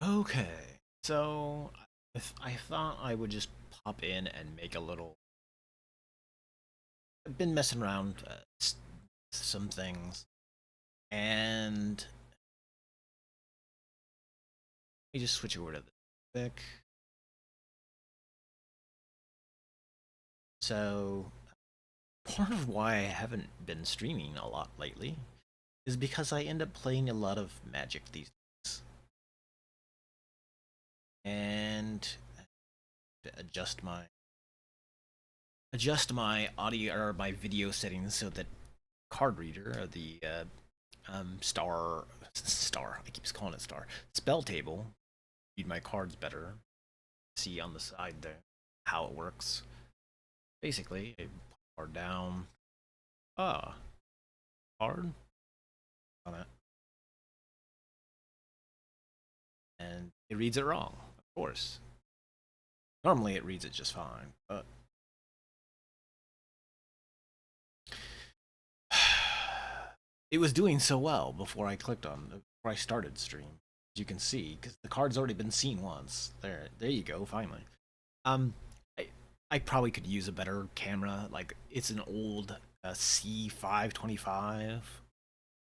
Okay, so if I thought I would just pop in and make a little. I've been messing around some things, and let me just switch over to this quick. So part of why I haven't been streaming a lot lately is because I end up playing a lot of Magic these days, and adjust my audio or my video settings so that card reader or the star I keep calling it star Spelltable read my cards better. See on the side there how it works. Basically, I put card down. Ah, card on it, and it reads it wrong. Of course, normally it reads it just fine, but it was doing so well before I clicked on before I started stream. As you can see, because the card's already been seen once. There you go. Finally. Um, I I probably could use a better camera. Like it's an old C525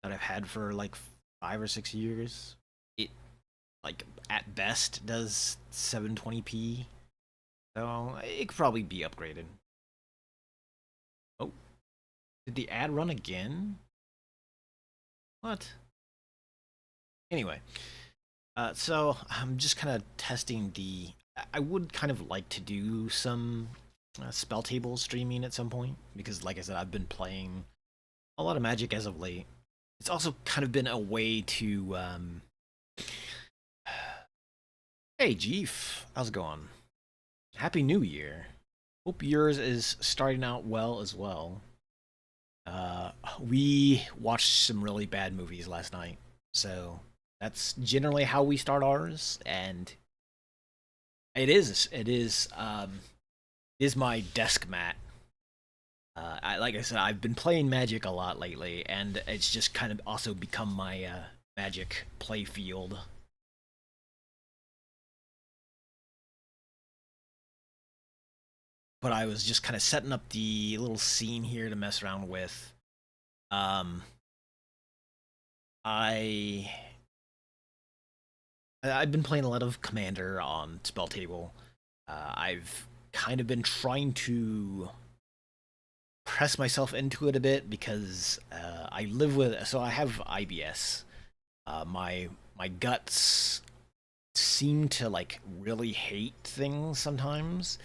that I've had for like 5 or 6 years. It like at best does 720p, so it could probably be upgraded. Oh, did the ad run again? What? Anyway, so I'm just kind of testing the. I would kind of like to do some spell table streaming at some point because, like I said, I've been playing a lot of Magic as of late. It's also kind of been a way to. Hey, Jeef, how's it going? Happy New Year. Hope yours is starting out well as well. Uh, we watched some really bad movies last night, so that's generally how we start ours, and it is my desk mat. Like I said, I've been playing Magic a lot lately, and it's just kind of also become my Magic play field. But I was just kind of setting up the little scene here to mess around with. Um, I I've been playing a lot of Commander on Spelltable. I've kind of been trying to press myself into it a bit because I live with so I have IBS. My guts seem to like really hate things sometimes,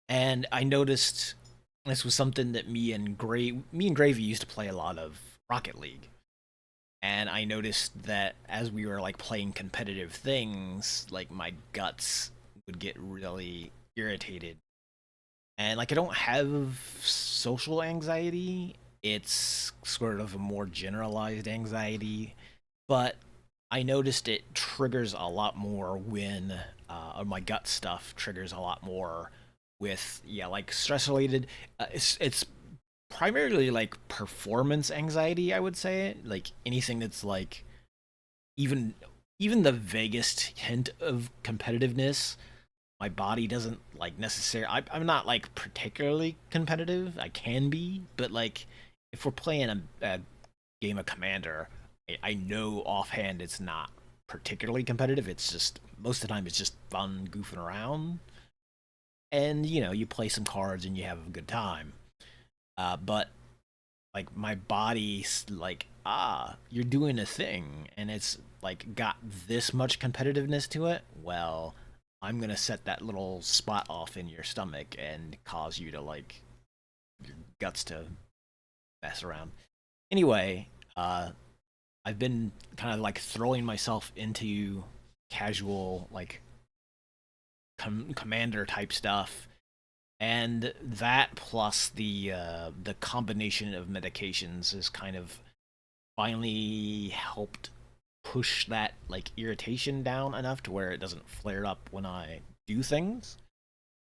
and I noticed this was something that me and Gravy used to play a lot of Rocket League, and I noticed that as we were like playing competitive things, like my guts would get really irritated. And like I don't have social anxiety. It's sort of a more generalized anxiety, but I noticed it triggers a lot more when or my gut stuff triggers a lot more with yeah, like stress related. It's primarily like performance anxiety, I would say. Like anything that's like even even the vaguest hint of competitiveness, my body doesn't like necessarily. I'm not like particularly competitive. I can be, but like if we're playing a game of Commander, I know offhand it's not particularly competitive. It's just most of the time it's just fun goofing around, and you play some cards and you have a good time. But like my body's like, you're doing a thing and it's like got this much competitiveness to it. Well, I'm gonna set that little spot off in your stomach and cause you to like your guts to mess around. Anyway, I've been kind of like throwing myself into casual like commander type stuff, and that plus the combination of medications has kind of finally helped push that like irritation down enough to where it doesn't flare up when I do things.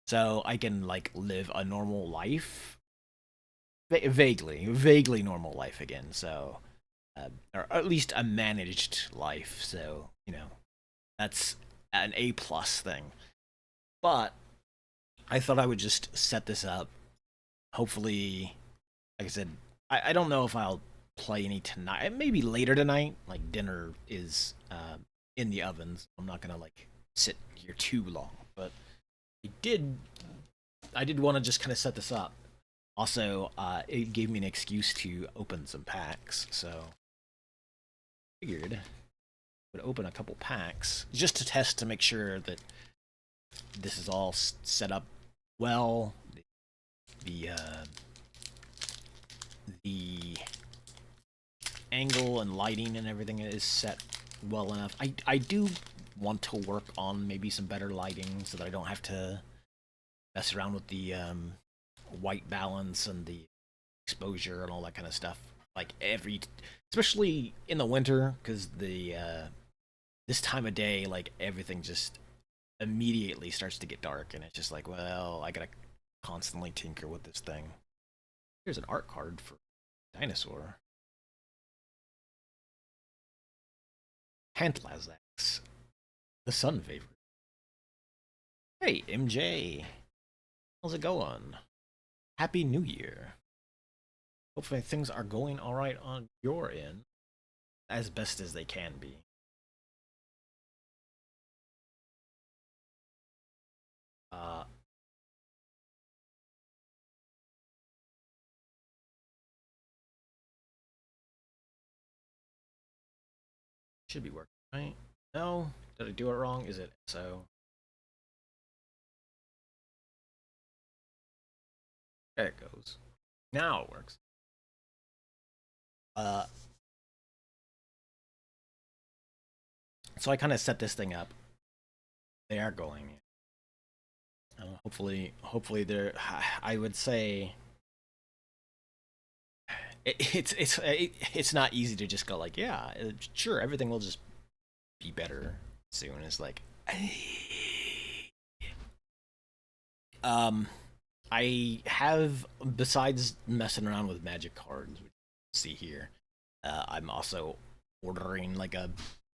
So I can like live a normal life, vaguely normal life again. So or at least a managed life. So That's an A plus thing. But I thought I would just set this up. Hopefully, like I said, I don't know if I'll play any tonight. Maybe later tonight. Like dinner is in the ovens. I'm not gonna like sit here too long. But I did I did want to just kind of set this up. Also, it gave me an excuse to open some packs, so I figured I would open a couple packs just to test to make sure that this is all set up well. The the angle and lighting and everything is set well enough. I do want to work on maybe some better lighting so that I don't have to mess around with the white balance and the exposure and all that kind of stuff. Like especially in the winter, because the this time of day, like everything just immediately starts to get dark, and it's just like, well, I gotta constantly tinker with this thing. Here's an art card for dinosaur. Pantlazax, the sun favorite. Hey, MJ, how's it going? Happy New Year. Hopefully things are going all right on your end, as best as they can be. Uh, should be working, right? No? Did I do it wrong? Is it so? There it goes. Now it works. Uh, so I kind of set this thing up. They are going. Hopefully they're. I would say it's not easy to just go like, yeah, sure, everything will just be better soon. It's like, um, I have, besides messing around with magic cards, which you see here, I'm also ordering like a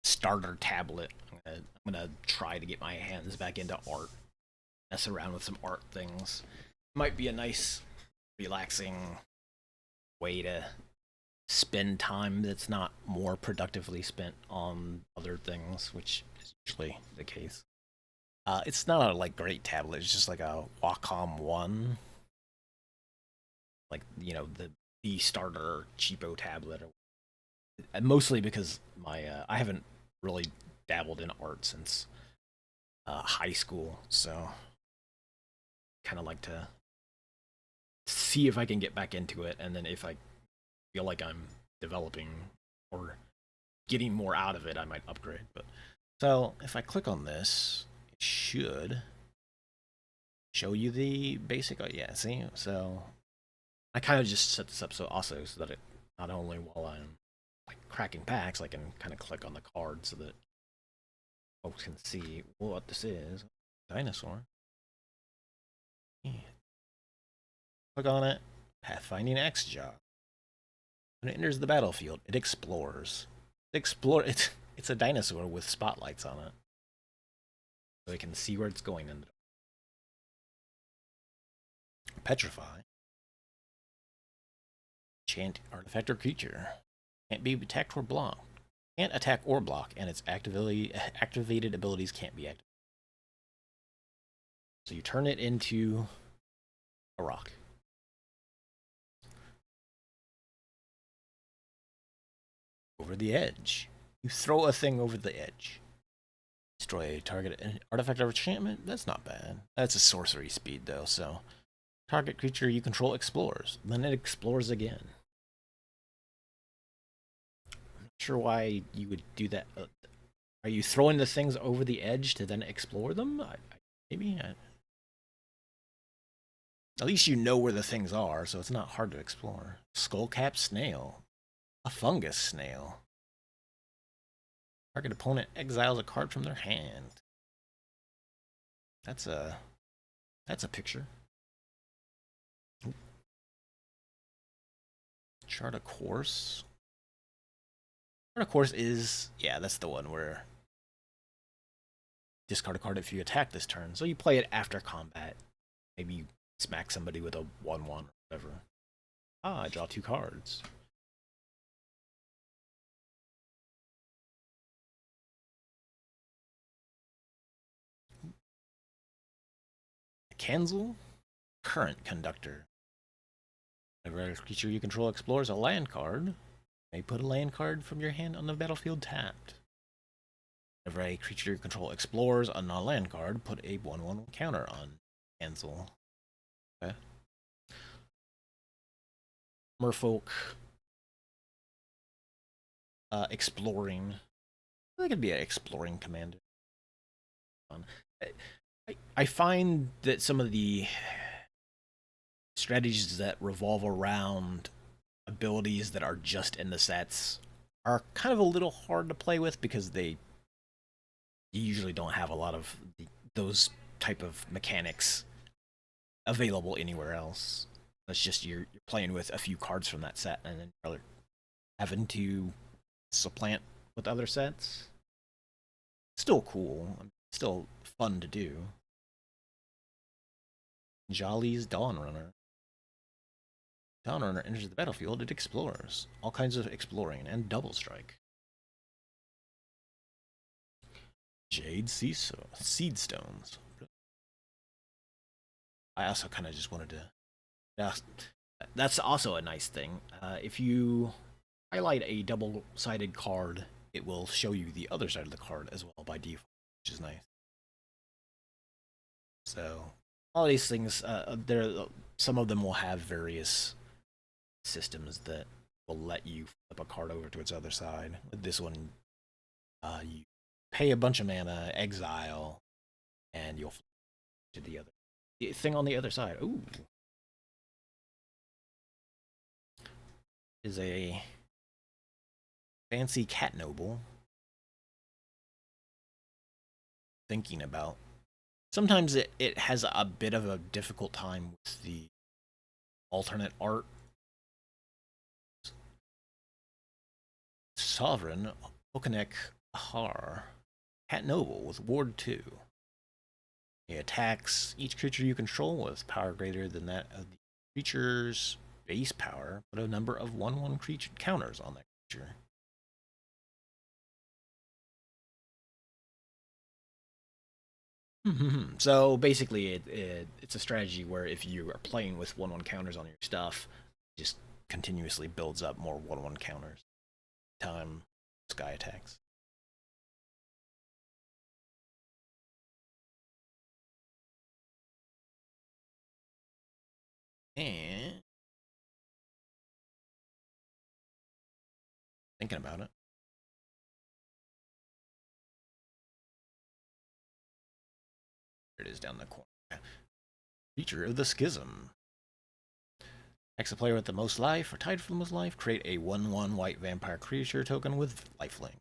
starter tablet. I'm gonna try to get my hands back into art, mess around with some art things. Might be a nice, relaxing way to spend time that's not more productively spent on other things, which is usually the case. It's not a like great tablet. It's just like a Wacom One, like the starter cheapo tablet. Mostly because my I haven't really dabbled in art since high school, so kind of like to see if I can get back into it, and then if I feel like I'm developing or getting more out of it, I might upgrade. But so if I click on this, it should show you the basic. Oh, yeah, see? So I kind of just set this up so also so that it not only while I'm like cracking packs, I can kind of click on the card so that folks can see what this is. Dinosaur. Yeah. Click on it. Pathfinding X job. When it enters the battlefield, it explores. It's a dinosaur with spotlights on it, so it can see where it's going. And petrify. Chant artifact or creature. Can't be attacked or blocked. Can't attack or block, and its activated abilities can't be activated. So you turn it into a rock. Over the edge. You throw a thing over the edge. Destroy a target artifact or enchantment? That's not bad. That's a sorcery speed, though, so. Target creature you control explores. Then it explores again. I'm not sure why you would do that. Are you throwing the things over the edge to then explore them? Maybe. At least you know where the things are, so it's not hard to explore. Skullcap snail. A fungus snail. Target opponent exiles a card from their hand. That's a picture. Chart a course. Chart a course is, yeah, that's the one where discard a card if you attack this turn. So you play it after combat. Maybe you smack somebody with a 1/1 or whatever. Ah, I draw 2 cards. Cancel Current Conductor. Whenever a creature you control explores a land card, you may put a land card from your hand on the battlefield tapped. Whenever a creature you control explores a non-land card, put a 1/1 counter on cancel. Okay. Merfolk. Exploring. That could be an exploring commander. I find that some of the strategies that revolve around abilities that are just in the sets are kind of a little hard to play with because they usually don't have a lot of those type of mechanics available anywhere else. It's just you're playing with a few cards from that set and then you're having to supplant with other sets. Still cool. Still fun to do. Jolly's Dawnrunner. Dawnrunner enters the battlefield, it explores. All kinds of exploring and double strike. Jade Seed Stones. I also kind of just wanted to... Yeah, that's also a nice thing. If you highlight a double-sided card, it will show you the other side of the card as well by default, which is nice. So, all these things, some of them will have various systems that will let you flip a card over to its other side. With this one, you pay a bunch of mana, exile, and you'll flip to the other thing on the other side. Ooh, is a fancy cat noble. Thinking about. Sometimes it has a bit of a difficult time with the alternate art. Sovereign Okanek Ahar. Cat Noble with Ward 2. He attacks each creature you control with power greater than that of the creature's base power, but a number of 1/1 creature counters on that creature. So basically, it's a strategy where if you are playing with 1/1 counters on your stuff, it just continuously builds up more 1/1 counters. Time Sky attacks. And thinking about it. There it is down the corner. Creature of the Schism. X a player with the most life or tied for the most life. Create a 1/1 white vampire creature token with lifelink.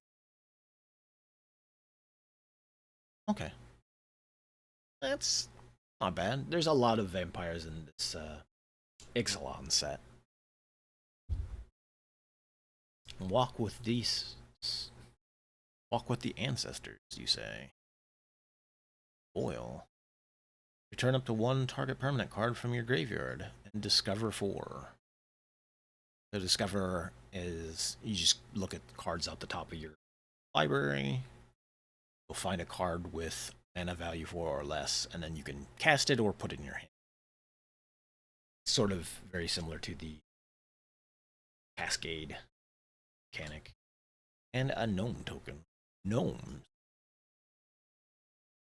Okay. That's not bad. There's a lot of vampires in this Ixalan set. Walk with these. Walk with the ancestors, you say. Boil. Return up to 1 target permanent card from your graveyard and discover 4. The discover is you just look at cards out the top of your library. You'll find a card with mana value 4 or less, and then you can cast it or put it in your hand. Sort of very similar to the Cascade mechanic. And a gnome token. Gnomes.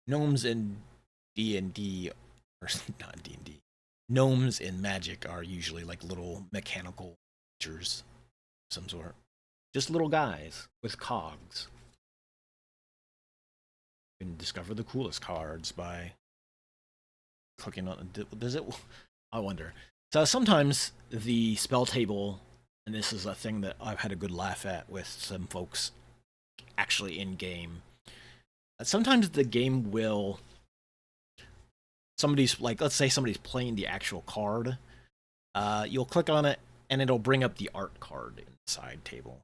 Gnomes in D&D, or not D&D. Gnomes in Magic are usually like little mechanical creatures of some sort. Just little guys with cogs. You can discover the coolest cards by clicking on. Does it? I wonder. So sometimes the spell table, and this is a thing that I've had a good laugh at with some folks actually in game. Sometimes the game will. Somebody's like, let's say somebody's playing the actual card. You'll click on it, and it'll bring up the art card inside table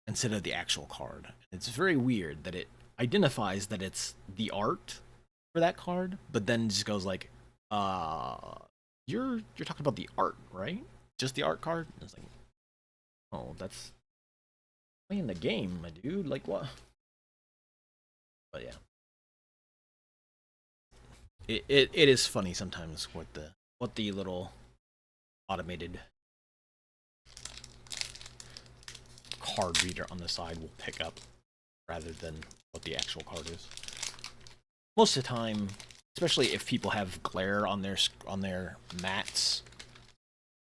instead of the actual card. It's very weird that it identifies that it's the art for that card, but then just goes like, uh, you're talking about the art, right? Just the art card? And it's like, oh, that's playing the game, my dude. Like what? But yeah, it is funny sometimes what the little automated card reader on the side will pick up rather than what the actual card is. Most of the time, especially if people have glare on their mats,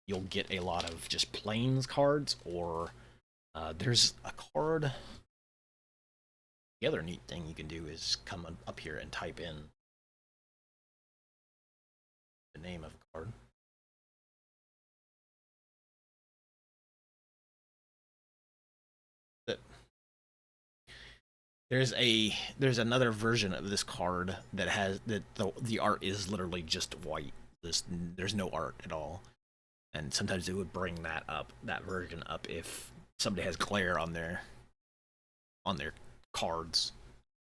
you'll get a lot of just plains cards, or there's a card. The other neat thing you can do is come up here and type in the name of the card. There's another version of this card that has that the art is literally just white. There's no art at all, and sometimes it would bring that version up if somebody has glare on their cards.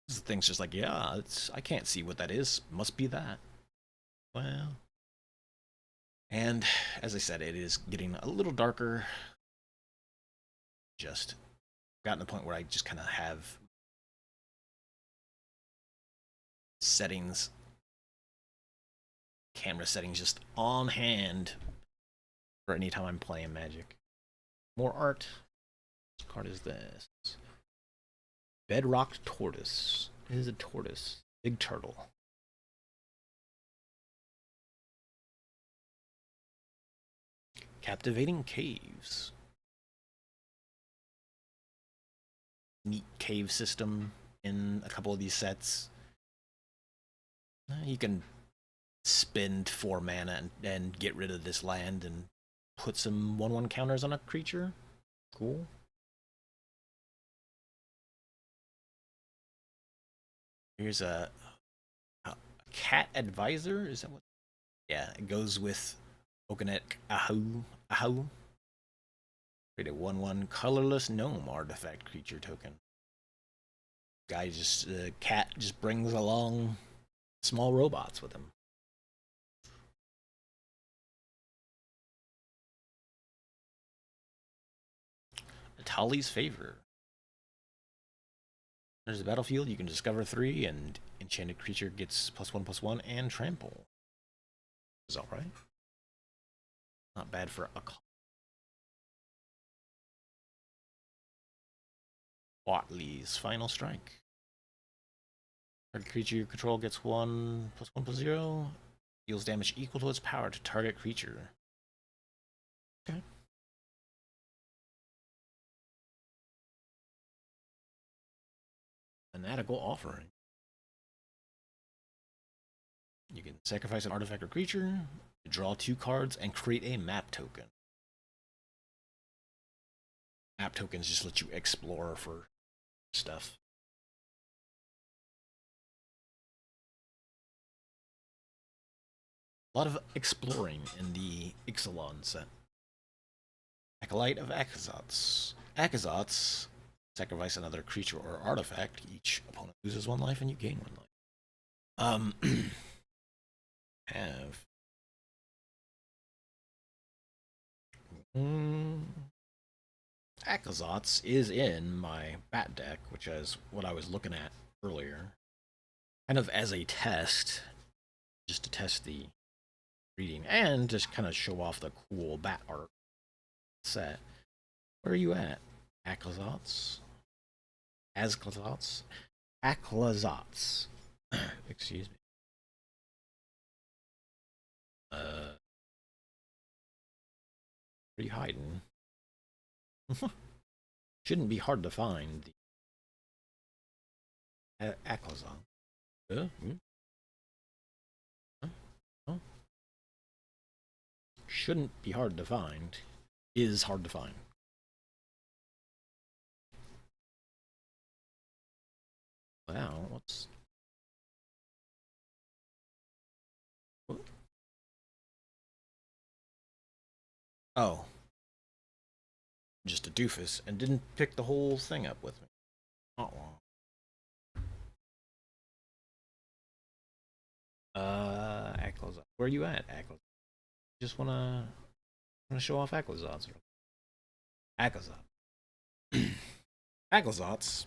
The thing's just like, yeah, I can't see what that is. Must be that. Well, and as I said, it is getting a little darker. Just gotten to the point where I just kind of have settings, camera settings just on hand for any time I'm playing Magic. More art. What card is this? Bedrock Tortoise. It is a tortoise. Big turtle. Captivating Caves. Neat cave system in a couple of these sets. You can spend 4 mana and get rid of this land and put some 1/1 counters on a creature. Cool. Here's a cat advisor. Is that what? Yeah, it goes with Okanek Ahu. Create a 1/1 colorless gnome artifact creature token. Guy just cat just brings along small robots with him. Atali's Favor. There's a battlefield. You can discover 3, and enchanted creature gets +1/+1 and trample. Is all right. Not bad for a. Watley's Final Strike. Target creature you control gets 1/1/0. Deals damage equal to its power to target creature. Okay. Fanatical Offering. You can sacrifice an artifact or creature, draw 2 cards, and create a map token. Map tokens just let you explore for stuff. A lot of exploring in the Ixalan set. Acolyte of Akazots. Akazots sacrifice another creature or artifact. Each opponent loses 1 life and you gain 1 life. Have. Akazots is in my bat deck, which is what I was looking at earlier. Kind of as a test, just to test the reading and just kind of show off the cool bat art set. Where are you at? Akazots? Azklazots? Aklazots. Excuse me. Where are you hiding? Shouldn't be hard to find the Aklazon. Oh. Shouldn't be hard to find. Is hard to find. Wow, what's... Oh. Just a doofus and didn't pick the whole thing up with me. Oh. Aclazotz. Where are you at, Aclazotz? Just wanna show off Aclazotz. Aclazotz. Aclazotz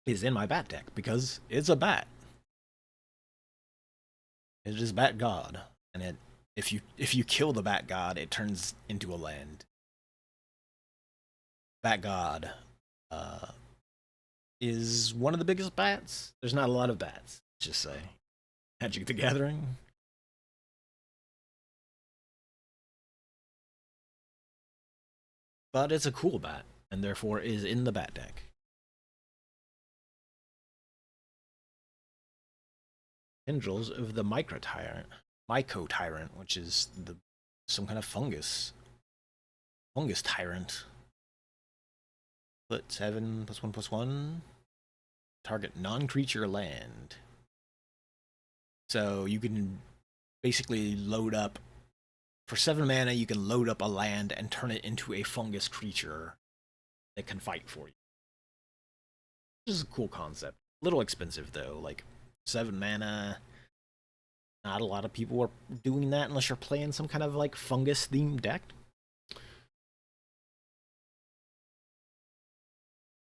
is in my bat deck because it's a bat. It is Bat God, and if you kill the Bat God, it turns into a land. Bat God uh, is one of the biggest bats. There's not a lot of bats. Let's just say Magic the Gathering. But it's a cool bat, and therefore is in the bat deck. Tendrils of the Myco Tyrant, which is some kind of fungus tyrant. Put 7+1/+1. Target non-creature land. So you can basically load up for 7 mana. You can load up a land and turn it into a fungus creature that can fight for you. This is a cool concept. A little expensive though, like 7 mana. Not a lot of people are doing that unless you're playing some kind of like fungus themed deck.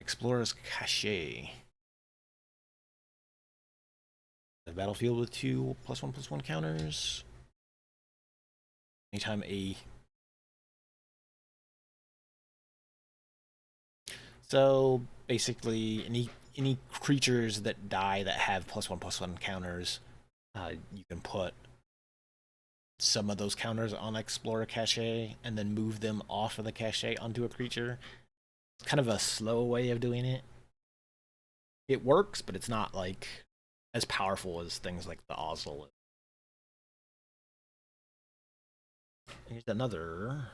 Explorer's Cache. The battlefield with 2+1/+1 counters. Anytime a So basically, any creatures that die that have +1/+1 counters, you can put some of those counters on Explorer Cache and then move them off of the cache onto a creature. It's kind of a slow way of doing it. It works, but it's not like as powerful as things like the Ozil. Here's another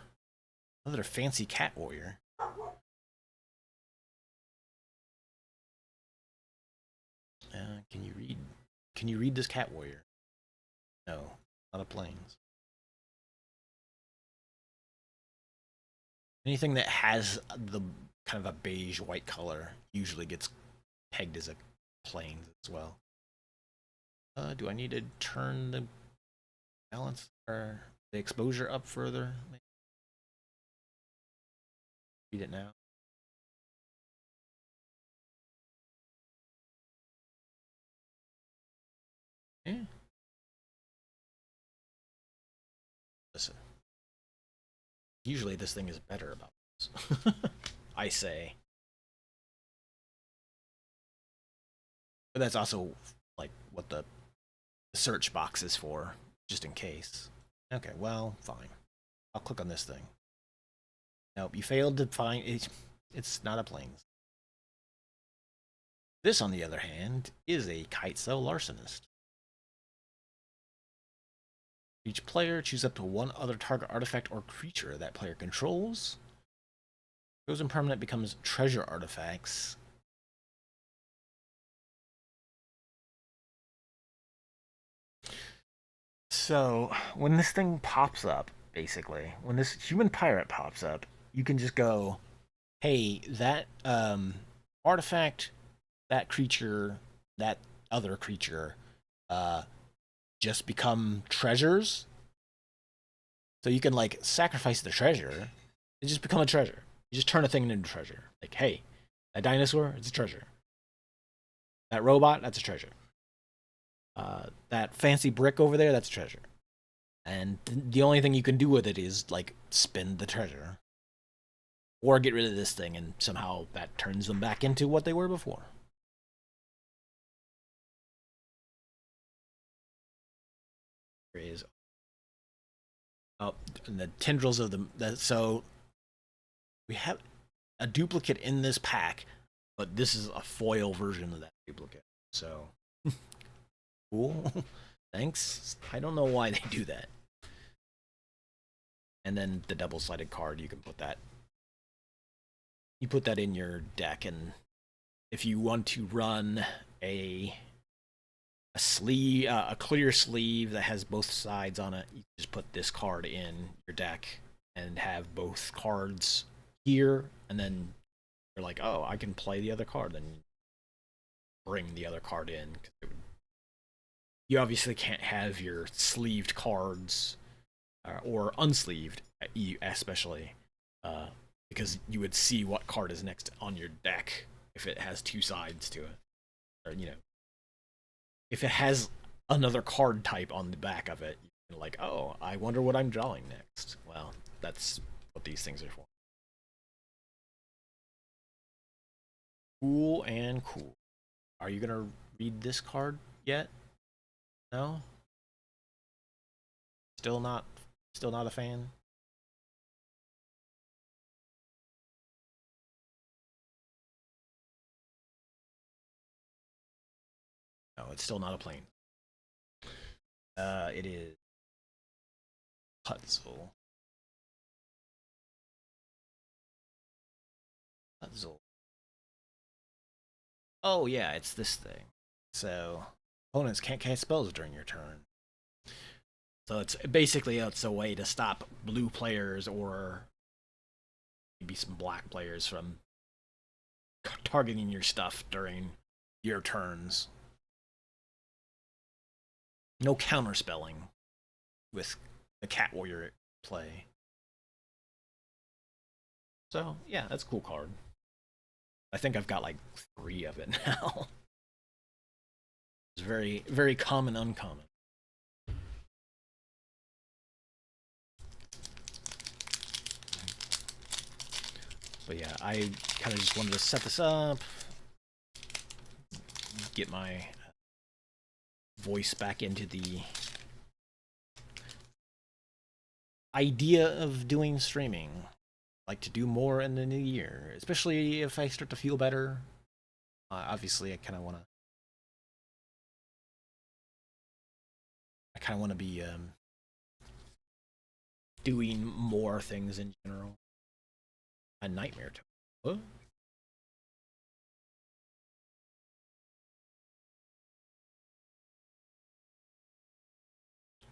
fancy cat warrior. Can you read? Can you read this cat warrior? No, not a planes. Anything that has the kind of a beige white color usually gets pegged as a planes as well. Do I need to turn the balance or the exposure up further? Read it now. Yeah. Listen. Usually this thing is better about this. I say. But that's also like what the search box is for, just in case. Okay, well, fine. I'll click on this thing. Nope, you failed to find it. It's not a planes. This, on the other hand, is a Kitesail Larcenist. Each player choose up to one other target artifact or creature that player controls. Chosen permanent becomes treasure artifacts. So, when this thing pops up, basically, when this human pirate pops up, you can just go, hey, that artifact, that creature, that other creature, uh, just become treasures. So you can like sacrifice the treasure and just become a treasure. You just turn a thing into a treasure. Like, hey, that dinosaur, it's a treasure. That robot, that's a treasure. That fancy brick over there, that's a treasure. And the only thing you can do with it is like spend the treasure. Or get rid of this thing and somehow that turns them back into what they were before. There is and the tendrils of so we have a duplicate in this pack, but this is a foil version of that duplicate. So cool. Thanks. I don't know why they do that. And then the double-sided card, you can put that. You put that in your deck, and if you want to run a sleeve, a clear sleeve that has both sides on it, you just put this card in your deck and have both cards here, and then you're like, oh, I can play the other card, then bring the other card in. You obviously can't have your sleeved cards or unsleeved, especially, uh, because you would see what card is next on your deck if it has two sides to it, or if it has another card type on the back of it. You're like, oh, I wonder what I'm drawing next. Well, that's what these things are for. Cool and cool. Are you gonna read this card yet? No. Still not. Still not a fan. No, it's still not a plane. It is puzzle. Puzzle. Oh yeah, it's this thing. So opponents can't cast spells during your turn. So it's a way to stop blue players or maybe some black players from targeting your stuff during your turns. No counterspelling with the Cat Warrior play. So yeah, that's a cool card. I think I've got like 3 of it now. It's very, very common, uncommon. But yeah, I kind of just wanted to set this up, get my voice back into the idea of doing streaming. Like to do more in the new year, especially if I start to feel better. Obviously, I kind of want to be doing more things in general. A nightmare to what?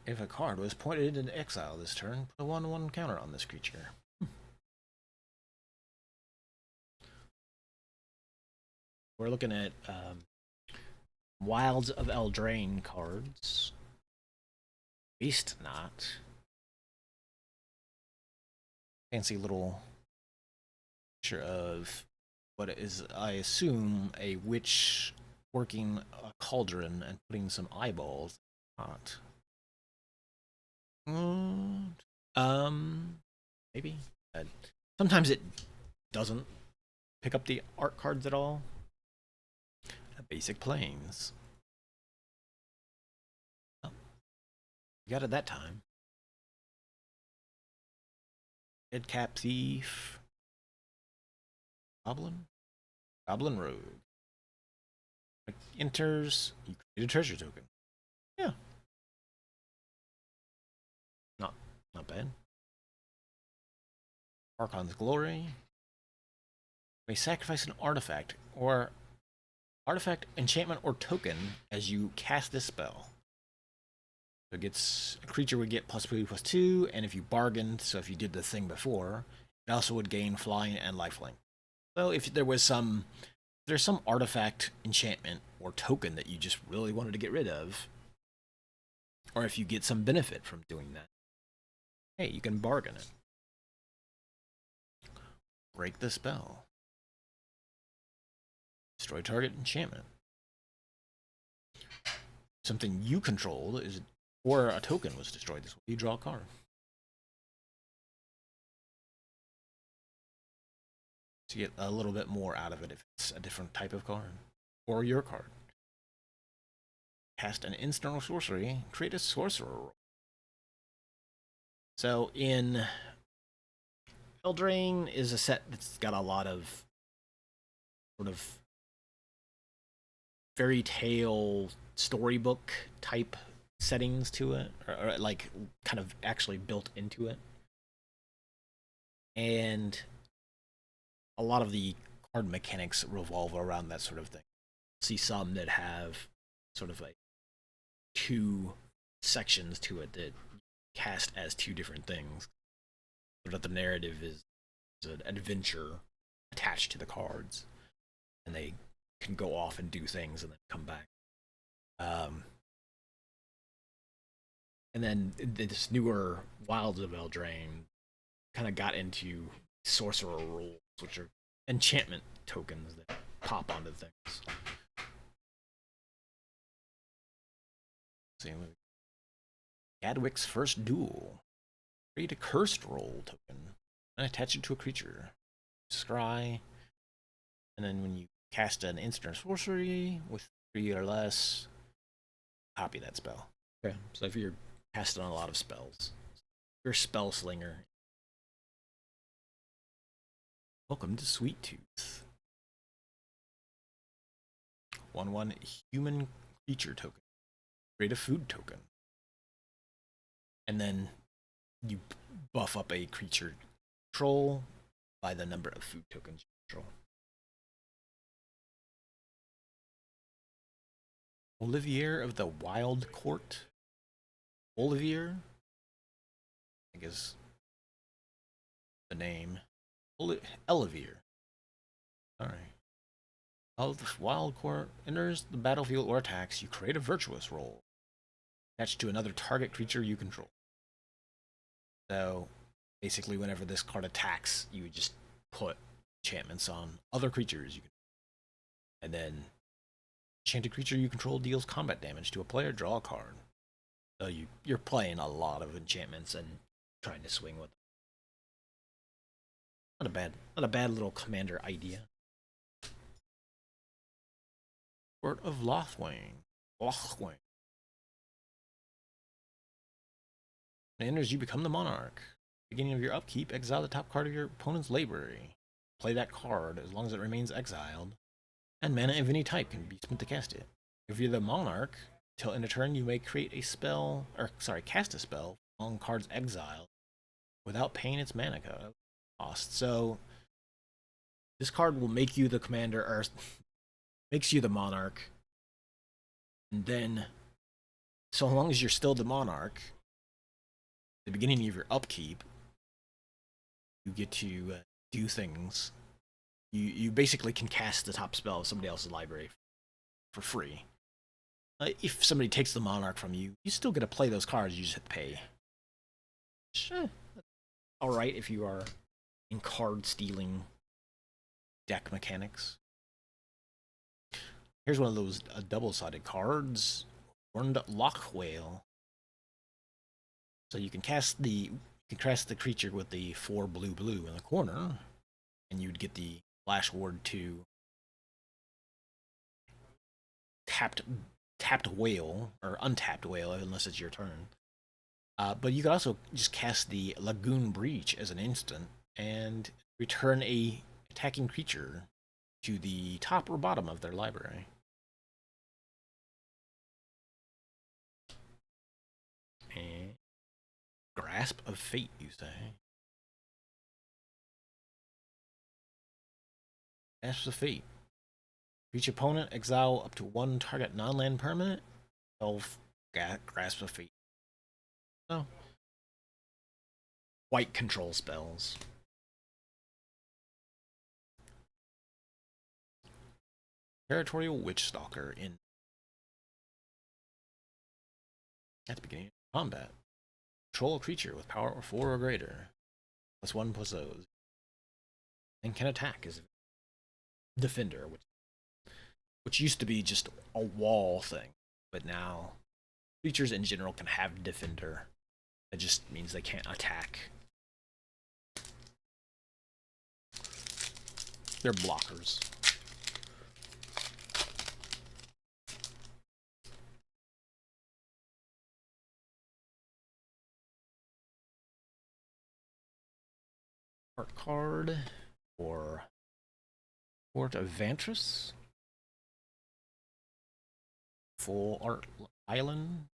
If a card was pointed into exile this turn, put a 1/1 counter on this creature. We're looking at Wilds of Eldraine cards. Waste Not. Fancy little picture of what is, I assume, a witch working a cauldron and putting some eyeballs in the pot. Maybe. Sometimes it doesn't pick up the art cards at all. Basic planes. Oh, you got it that time. Dead Cap Thief. Goblin? Goblin Rogue. Enters. You create a treasure token. Yeah. Not bad. Archon's Glory. You may sacrifice an artifact or artifact, enchantment, or token as you cast this spell. So it gets a creature would get +2/+2, and if you bargained, so if you did the thing before, it also would gain flying and lifelink. So if there's some artifact, enchantment, or token that you just really wanted to get rid of, or if you get some benefit from doing that, hey, you can bargain it. Break the spell. Destroy target enchantment. Something you controlled is, or a token was destroyed this way. You draw a card. To get a little bit more out of it if it's a different type of card. Or your card. Cast an instant or sorcery. Create a sorcerer roll. So in Eldraine is a set that's got a lot of sort of fairy tale storybook type settings to it, or like kind of actually built into it. And a lot of the card mechanics revolve around that sort of thing. See some that have sort of like 2 sections to it that cast as 2 different things, so that the narrative is an adventure attached to the cards, and they can go off and do things and then come back. And then this newer Wilds of Eldraine kind of got into sorcerer rules, which are enchantment tokens that pop onto things. See, Gadwick's First Duel. Create a cursed roll token and attach it to a creature. Scry. And then when you cast an instant or sorcery with 3 or less, copy that spell. Okay, so if you're casting on a lot of spells, you're a spell slinger. Welcome to Sweet Tooth. 1/1 human creature token. Create a food token. And then you buff up a creature control by the number of food tokens you control. Olivier of the Wild Court. Olivier, I guess the name. Olivier. Alright. Of the Wild Court enters the battlefield or attacks, you create a virtuous roll attached to another target creature you control. So basically, whenever this card attacks, you just put enchantments on other creatures you can. And then enchanted creature you control deals combat damage to a player, draw a card. So you're playing a lot of enchantments and trying to swing with them. Not a bad little commander idea. Court of Lothwain. When it enters, you become the monarch. Beginning of your upkeep, exile the top card of your opponent's library. Play that card as long as it remains exiled. And mana of any type can be spent to cast it. If you're the monarch, till end of turn, you may create a spell, cast a spell on card's exile without paying its mana cost. So this card will make you the commander, or makes you the monarch. And then, so long as you're still the monarch, the beginning of your upkeep, you get to do things. You basically can cast the top spell of somebody else's library for free. If somebody takes the monarch from you, you still get to play those cards. You just have to pay. All right, if you are in card stealing deck mechanics. Here's one of those double-sided cards, Horned Lochwhale. So you can cast the creature with the 4 blue in the corner, and you'd get the Flash Ward 2 tapped whale, or untapped whale, unless it's your turn. But you could also just cast the Lagoon Breach as an instant, and return a attacking creature to the top or bottom of their library. And Grasp of Fate, you say? Grasp of Fate. Each opponent exile up to 1 target non-land permanent. Grasp of Fate. So, white control spells. Territorial Witchstalker in at the beginning of combat. Control a creature with power of 4 or greater. +1/+0. And can attack as a defender, which used to be just a wall thing. But now, creatures in general can have defender. That just means they can't attack. They're blockers. Art card for Port of Vantress. Full art island.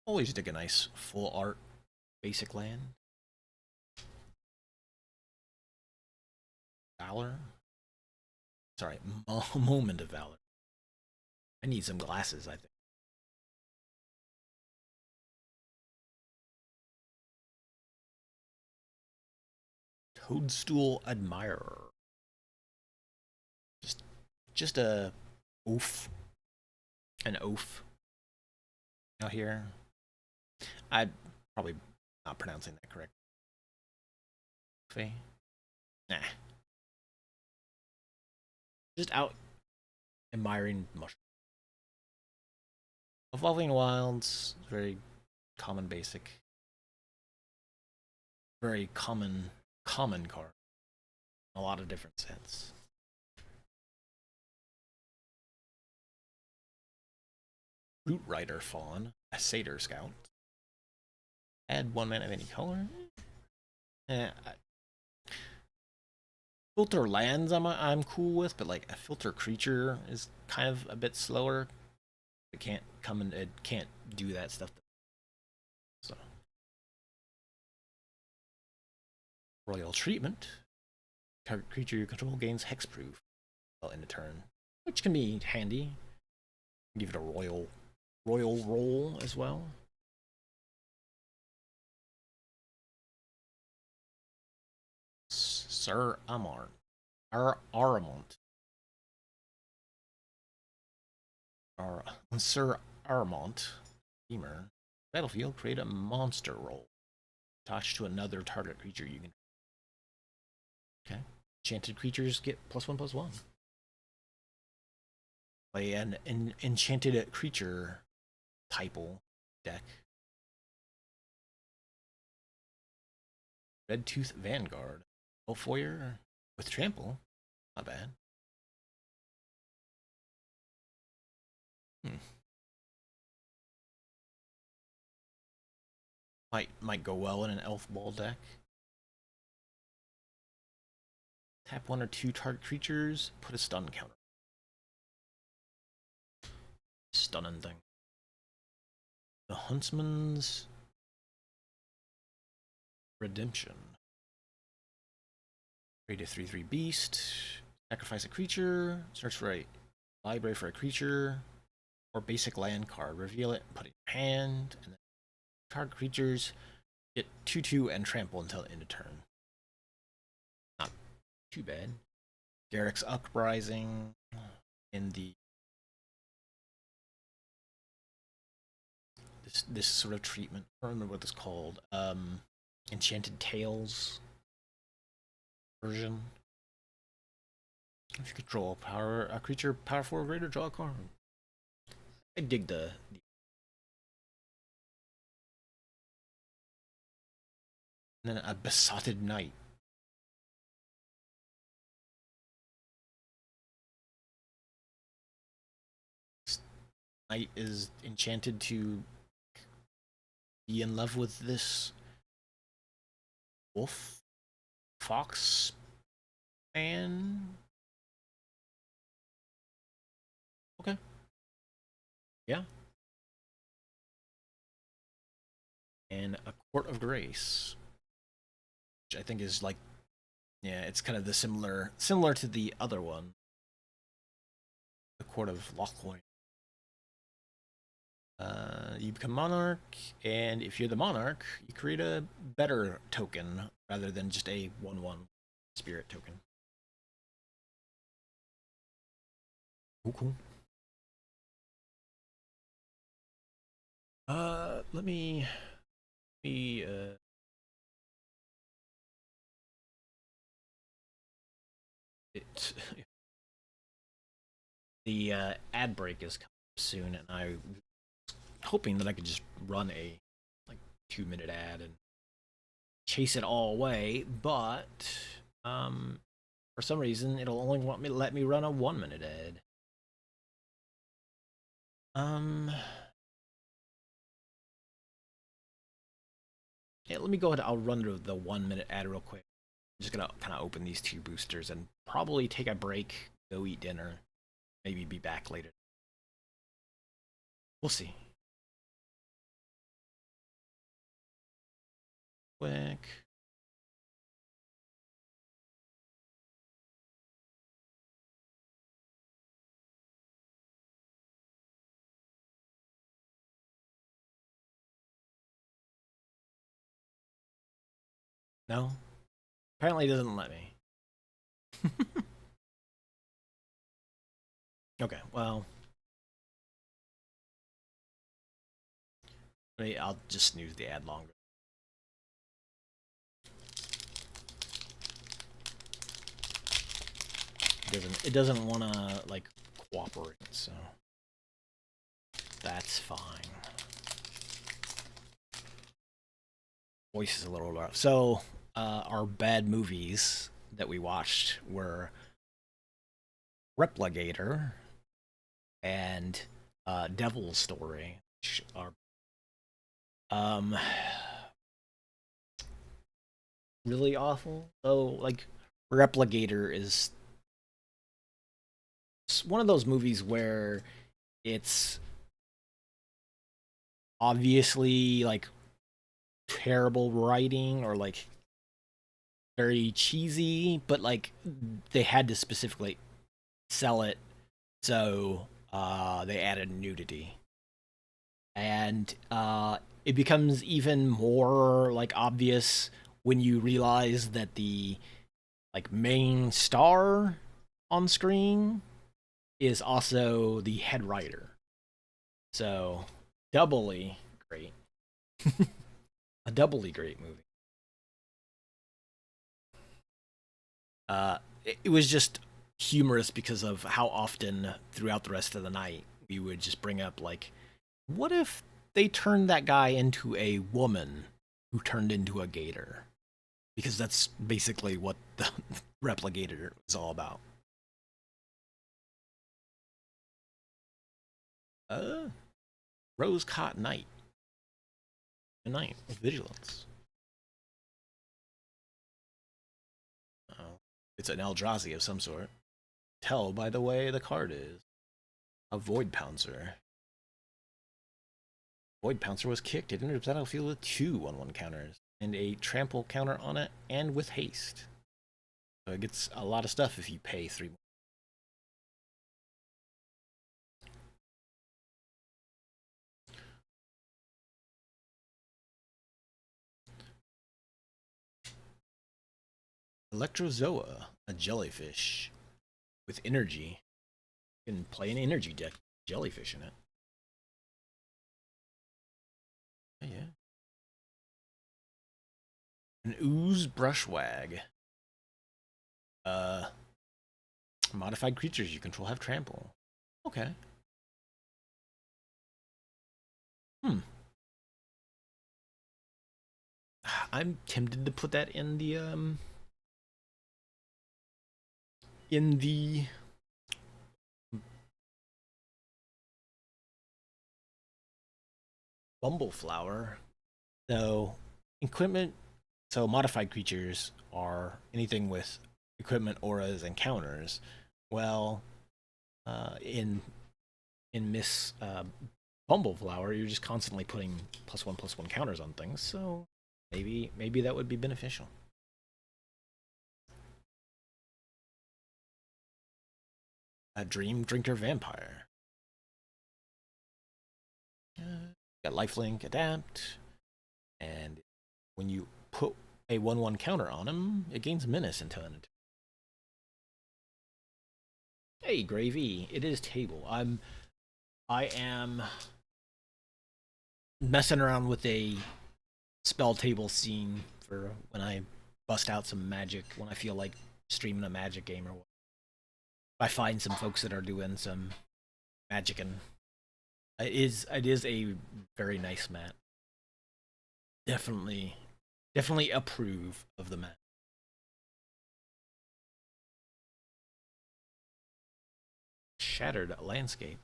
Always dig a nice full art basic land. Valor. Sorry, Moment of Valor. I need some glasses, I think. Toadstool Admirer. Just a oof. An oaf out here. I'm probably not pronouncing that correct. Fey? Nah. Just out admiring mushrooms. Evolving Wilds, very common basic. Very common card. A lot of different sets. Root Rider Fawn, a Satyr Scout. Add 1 mana of any color. Filter lands I'm cool with, but like a filter creature is kind of a bit slower. It can't come and it can't do that stuff. So Royal Treatment. Target creature you control gains hexproof in a turn, which can be handy. Give it a royal roll as well. Sir Amar. Aramont. Sir Aramont. Femur. Battlefield, create a monster roll. Attached to another target creature you can. Okay. Enchanted creatures get +1/+1. Play an enchanted creature typal deck. Red Tooth Vanguard. Elfoyer with trample. Not bad. Might go well in an elf ball deck. Tap 1 or 2 target creatures, put a stun counter. Stunning thing. The Huntsman's Redemption. Create a 3/3 beast. Sacrifice a creature. Search for a library for a creature. Or basic land card. Reveal it, put it in your hand. And then target creatures get 2/2 and trample until end of turn. Not too bad. Garrick's Uprising in the this sort of treatment. I don't remember what it's called. Enchanted Tales version. If you control a creature power 4 or greater, draw a card. I dig the and then a Besotted Knight. Knight is enchanted to be in love with this wolf, fox man. Okay. Yeah. And a Court of Grace, which I think is like, yeah, it's kind of the similar to the other one, the Court of Lochloin. You become monarch, and if you're the monarch, you create a better token rather than just a 1/1 spirit token. Cool. Let me it the ad break is coming soon, and I hoping that I could just run a like 2-minute ad and chase it all away, but for some reason it'll only let me run a 1-minute ad. Yeah, let me go ahead. I'll run the 1-minute ad real quick. I'm just gonna kind of open these 2 boosters and probably take a break, go eat dinner, maybe be back later. We'll see. Quick. No? Apparently it doesn't let me. Okay, well. I'll just snooze the ad longer. It doesn't want to like cooperate, so that's fine. Voice is a little rough. So our bad movies that we watched were Replicator and Devil's Story, which are um really awful. So like Replicator is one of those movies where it's obviously like terrible writing or like very cheesy, but like they had to specifically sell it, so they added nudity, and it becomes even more like obvious when you realize that the like main star on screen is also the head writer. So doubly great, a doubly great movie. It was just humorous because of how often throughout the rest of the night we would just bring up like, what if they turned that guy into a woman who turned into a gator? Because that's basically what the Replicator is all about. Uh, Rose Caught Night. A night with vigilance. Oh, it's an Eldrazi of some sort. Tell by the way the card is. A Void Pouncer. Void Pouncer was kicked. It enters the battlefield with 2/1/1 counters and a trample counter on it and with haste. So it gets a lot of stuff if you pay 3 more. Electrozoa, a jellyfish with energy. You can play an energy deck, jellyfish in it. Oh, yeah. An ooze brushwag. Uh, Modified creatures you control have trample. Okay. Hmm. I'm tempted to put that in the Bumbleflower. So equipment. So modified creatures are anything with equipment, auras, and counters. Well, in Miss Bumbleflower, you're just constantly putting +1/+1 counters on things. So maybe that would be beneficial. A Dream Drinker Vampire. Got lifelink, adapt, and when you put a 1/1 counter on him, it gains menace until end. Hey, Gravy, it is table. I am messing around with a spell table scene for when I bust out some magic when I feel like streaming a magic game or what. I find some folks that are doing some magic, and it is a very nice mat. Definitely definitely approve of the mat. Shattered landscape.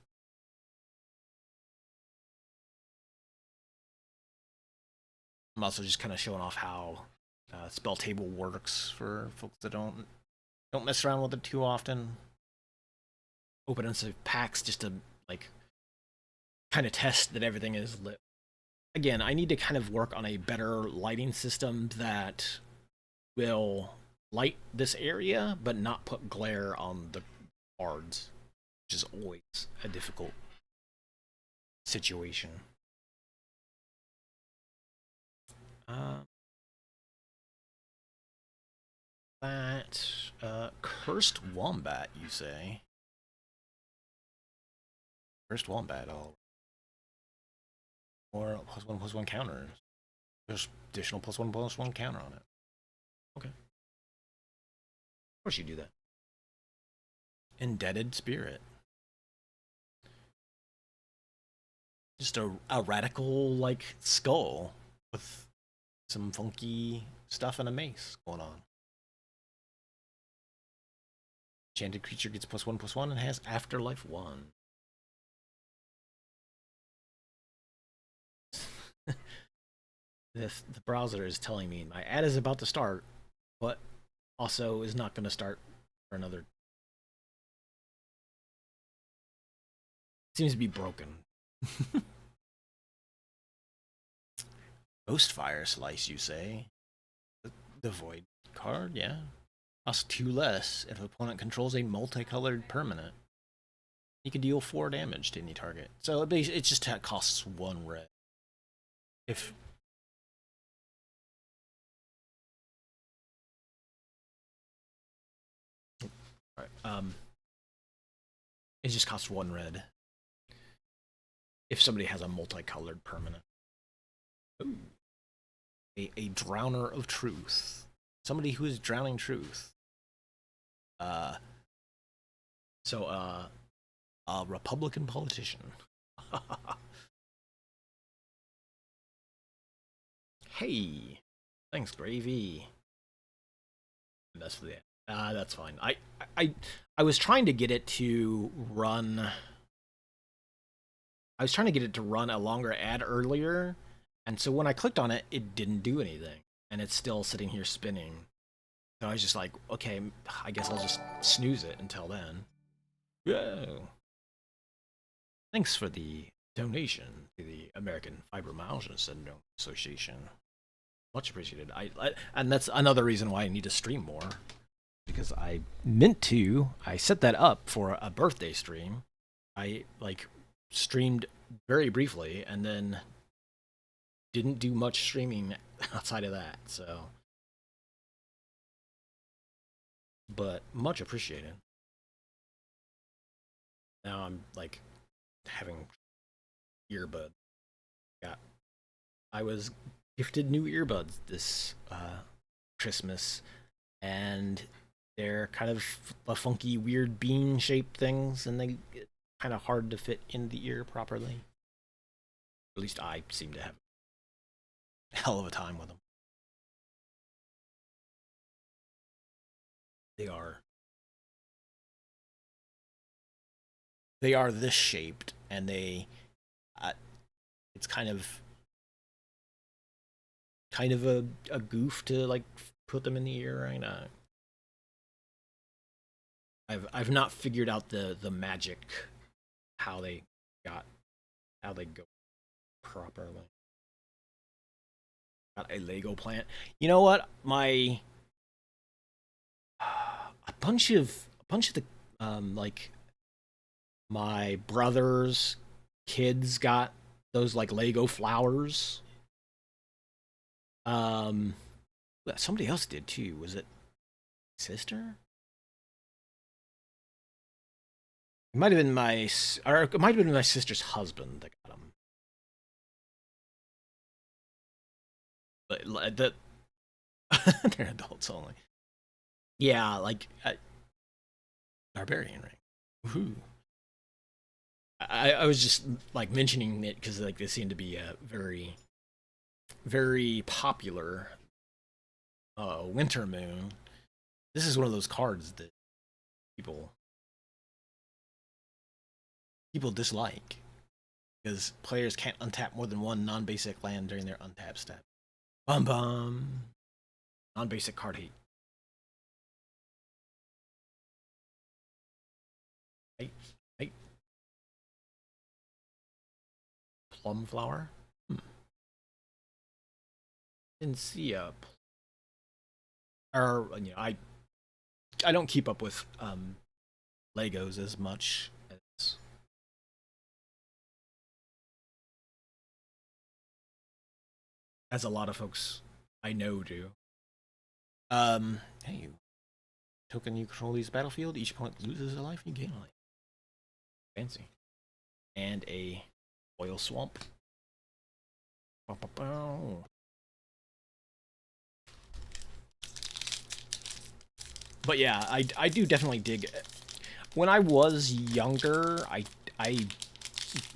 I'm also just kind of showing off how spell table works for folks that don't mess around with it too often. Opening some packs just to like kind of test that everything is lit. Again, I need to kind of work on a better lighting system that will light this area but not put glare on the cards, which is always a difficult situation. Uh, that Cursed Wombat, you say? Cursed Wombat. Oh, or +1/+1 counters. There's additional +1/+1 counter on it. Okay. Of course you do that. Indebted Spirit. Just a radical, like, skull with some funky stuff and a mace going on. Enchanted creature gets +1/+1 and has Afterlife 1. The browser is telling me my ad is about to start, but also is not going to start for another. Seems to be broken. Ghostfire Slice, you say? The Void card, yeah. Costs 2 less if opponent controls a multicolored permanent. You can deal 4 damage to any target. So it just costs 1 red. If it just costs 1 red. If somebody has a multicolored permanent. Ooh. A Drowner of Truth. Somebody who is drowning truth. A Republican politician. Hey, thanks, Gravy. That's for the that's fine. I was trying to get it to run. I was trying to get it to run a longer ad earlier, and so when I clicked on it, it didn't do anything, and it's still sitting here spinning. So I was just like, okay, I guess I'll just snooze it until then. Whoa. Thanks for the donation to the American Fibromyalgia Syndrome Association. Much appreciated. And that's another reason why I need to stream more, because I meant to. I set that up for a birthday stream. I streamed very briefly and then didn't do much streaming outside of that. So, but much appreciated. Now I'm like having earbuds. I was gifted new earbuds this Christmas, and they're kind of a funky, weird bean-shaped things, and they get kind of hard to fit in the ear properly. At least I seem to have a hell of a time with them. They are this shaped, and it's kind of a goof to like put them in the ear right now. I've not figured out the magic how they go properly. Got a Lego plant. You know what? A bunch of the like my brother's kids got those like Lego flowers. Somebody else did too. Was it sister? It might have been or it might have been my sister's husband that got them. But they're adults only. Yeah, like barbarian ring. Woohoo. I was just like mentioning it because like they seem to be a very, very popular winter moon. This is one of those cards that people dislike because players can't untap more than 1 non-basic land during their untap step. Bum bum. Non-basic card hate. Hey. Plum flower. Didn't see a. Or I don't keep up with Legos as much as a lot of folks I know do. Hey, token you control these battlefield. Each opponent loses a life and you gain a life. Fancy. And a oil swamp. But yeah, I do definitely dig. When I was younger, I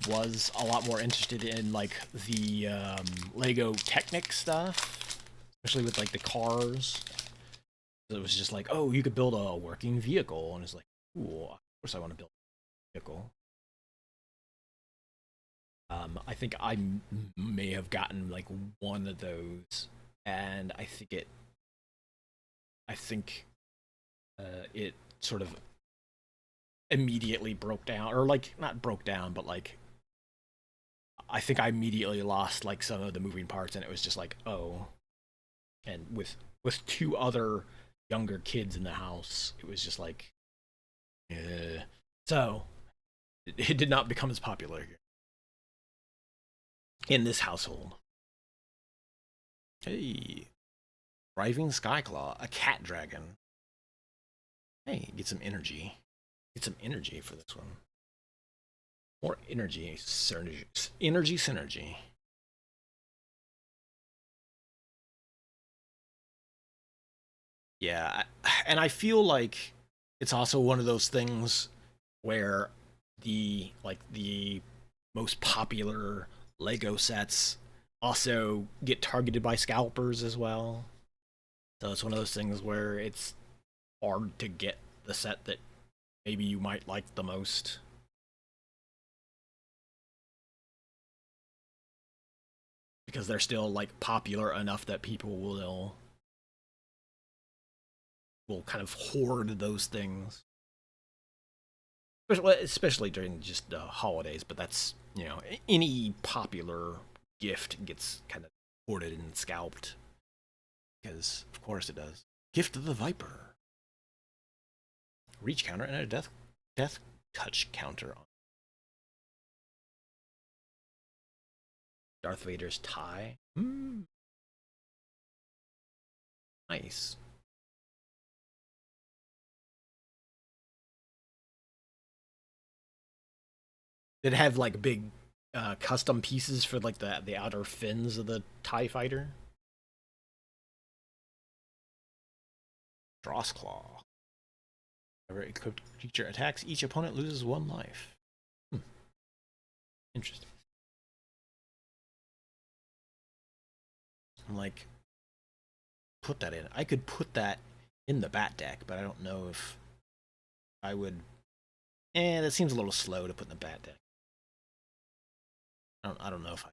was a lot more interested in like the Lego Technic stuff, especially with like the cars. It was just like, oh, you could build a working vehicle, and it's like, cool. Of course, I want to build a vehicle. I think may have gotten like one of those, and I think it sort of immediately broke down, or like not broke down, but like I think I immediately lost like some of the moving parts, and it was just like, oh, and with two other younger kids in the house, it was just like, so it did not become as popular in this household. Hey, thriving skyclaw, a cat dragon. Hey, get some energy. Get some energy for this one. More energy synergy. Energy synergy. Yeah, and I feel like it's also one of those things where the most popular Lego sets also get targeted by scalpers as well. So it's one of those things where it's hard to get the set that maybe you might like the most because they're still like popular enough that people will kind of hoard those things, especially during just holidays. But that's any popular gift gets kind of hoarded and scalped because of course it does. Gift of the Viper, reach counter and a death touch counter on Darth Vader's tie. Nice. Did it have like big custom pieces for like the outer fins of the Tie Fighter? Drossclaw. Whenever equipped creature attacks, each opponent loses one life. Hmm. Interesting. I'm like, put that in. I could put that in the bat deck, but I don't know if I would. That seems a little slow to put in the bat deck. I don't know if I.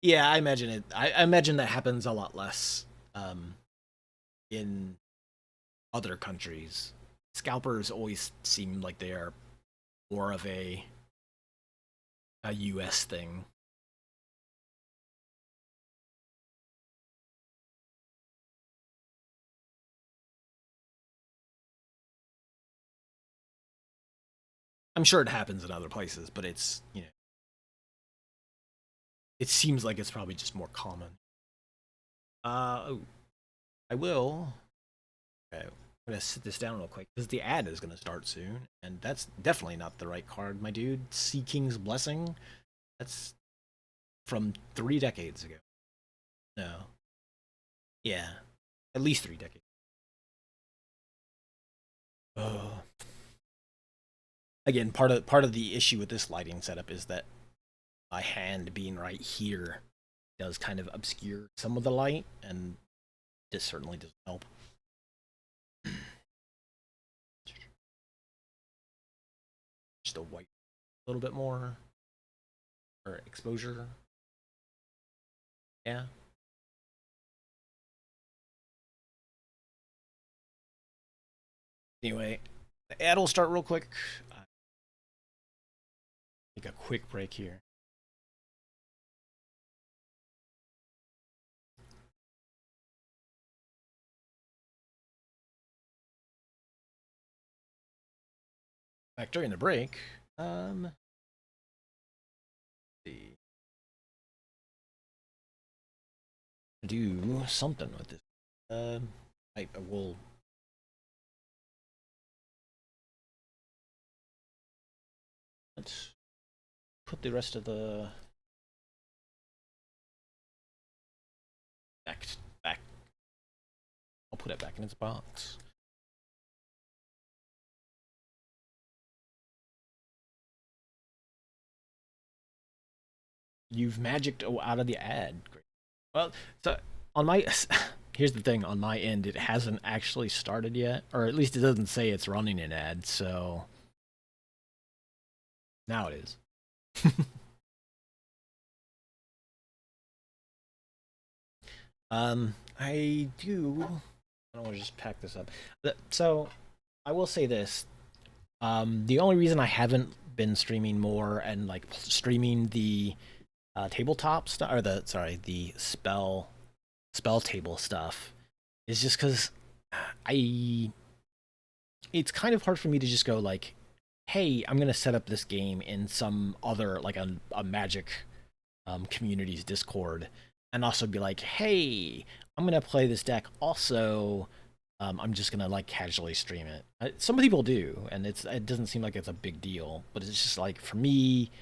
Yeah, I imagine it. I imagine that happens a lot less in other countries. Scalpers always seem like they are more of a U.S. thing. I'm sure it happens in other places, but it's it seems like it's probably just more common. Oh, I will. Okay, I'm gonna sit this down real quick because the ad is gonna start soon, and that's definitely not the right card, my dude. Sea King's Blessing. That's from 3 decades ago. No, yeah, at least 3 decades. Oh. Again, part of the issue with this lighting setup is that my hand being right here does kind of obscure some of the light, and this certainly doesn't help. Just a white, a little bit more, or exposure. Yeah. Anyway, the ad will start real quick. Take a quick break here. Back during the break. See. Do something with this. I will. Let's put the rest of the back back. I'll put it back in its box. You've magicked out of the ad. Great. Well, so on my here's the thing, on my end, it hasn't actually started yet, or at least it doesn't say it's running an ad. So now it is. I do. I don't want to just pack this up. So I will say this. The only reason I haven't been streaming more and like streaming the tabletop stuff, or the spell table stuff, is just because I it's kind of hard for me to just go like, hey, I'm gonna set up this game in some other like a magic community's Discord, and also be like, hey, I'm gonna play this deck. Also, I'm just gonna like casually stream it. Some people do, and it doesn't seem like it's a big deal. But it's just like for me,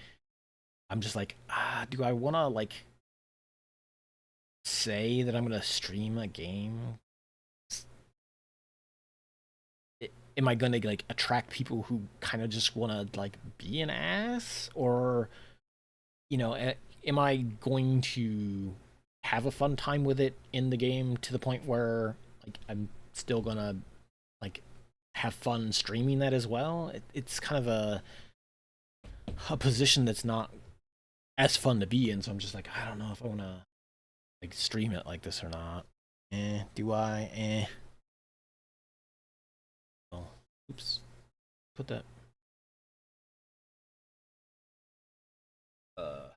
I'm just like, do I want to like say that I'm gonna stream a game? Am I gonna like attract people who kind of just want to like be an ass, or am I going to have a fun time with it in the game to the point where like I'm still gonna like have fun streaming that as well? It's kind of a position that's not as fun to be in, so I'm just like, I don't know if I want to like stream it like this or not. Do I? Oh, oops. Put that. Uh.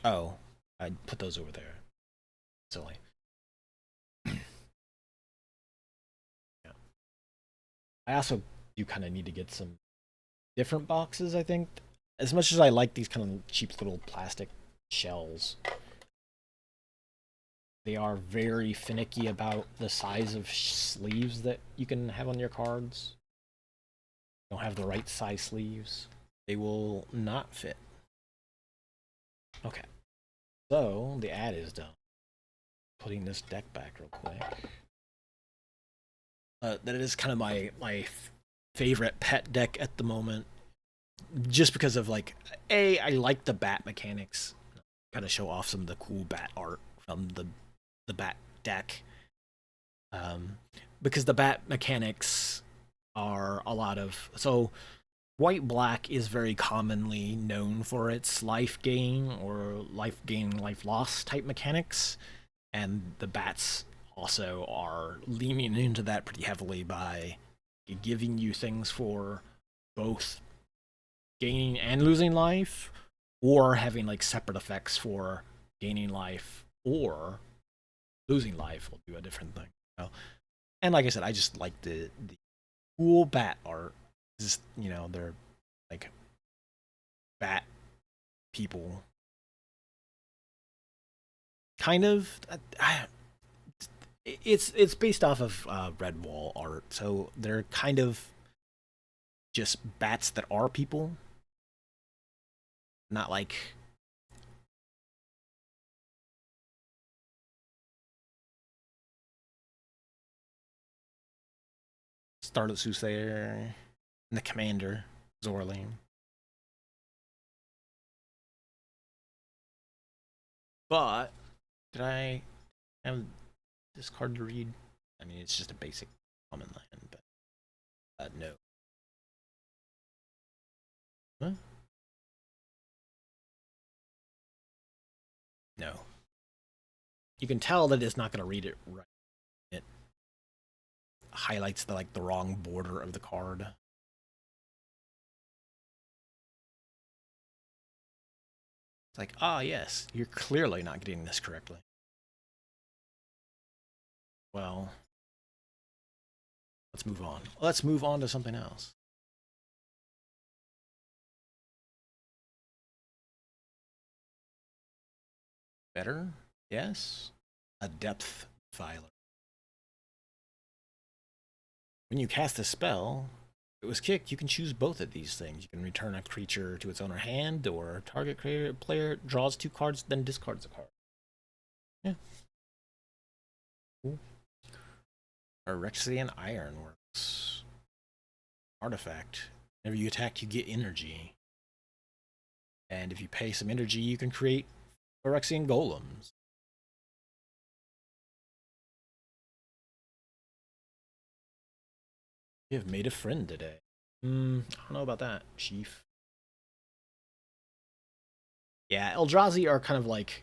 Oh, I put those over there. Silly. Yeah. I also do kind of need to get some different boxes, I think. As much as I like these kind of cheap little plastic shells, they are very finicky about the size of sleeves that you can have on your cards. Don't have the right size sleeves. They will not fit. Okay. So the ad is done. Putting this deck back real quick. That is kind of my favorite pet deck at the moment, just because of like I like the bat mechanics. Kind of show off some of the cool bat art from the bat deck. Um, because the bat mechanics are a lot of white black is very commonly known for its life gain or life gain life loss type mechanics, and the bats also are leaning into that pretty heavily by giving you things for both gaining and losing life, or having like separate effects for gaining life or losing life will do a different thing. And like I said, I just like the cool bat art. Just they're like bat people, kind of. It's based off of Red Wall art, so they're kind of just bats that are people, not like Starlet Soothsayer and the Commander Zorlane. But did I have this card to read? I mean, it's just a basic common land, but no. Huh? No. You can tell that it's not going to read it right. It highlights the wrong border of the card. It's like, yes, you're clearly not getting this correctly. Well, let's move on. Let's move on to something else. Better? Yes. A depth filer. When you cast a spell, If it was kicked, you can choose both of these things. You can return a creature to its owner hand, or target player draws 2 cards, then discards a card. Yeah. Cool. Phyrexian Ironworks. Artifact. Whenever you attack, you get energy. And if you pay some energy, you can create Phyrexian Golems. You have made a friend today. I don't know about that, Chief. Yeah, Eldrazi are kind of like...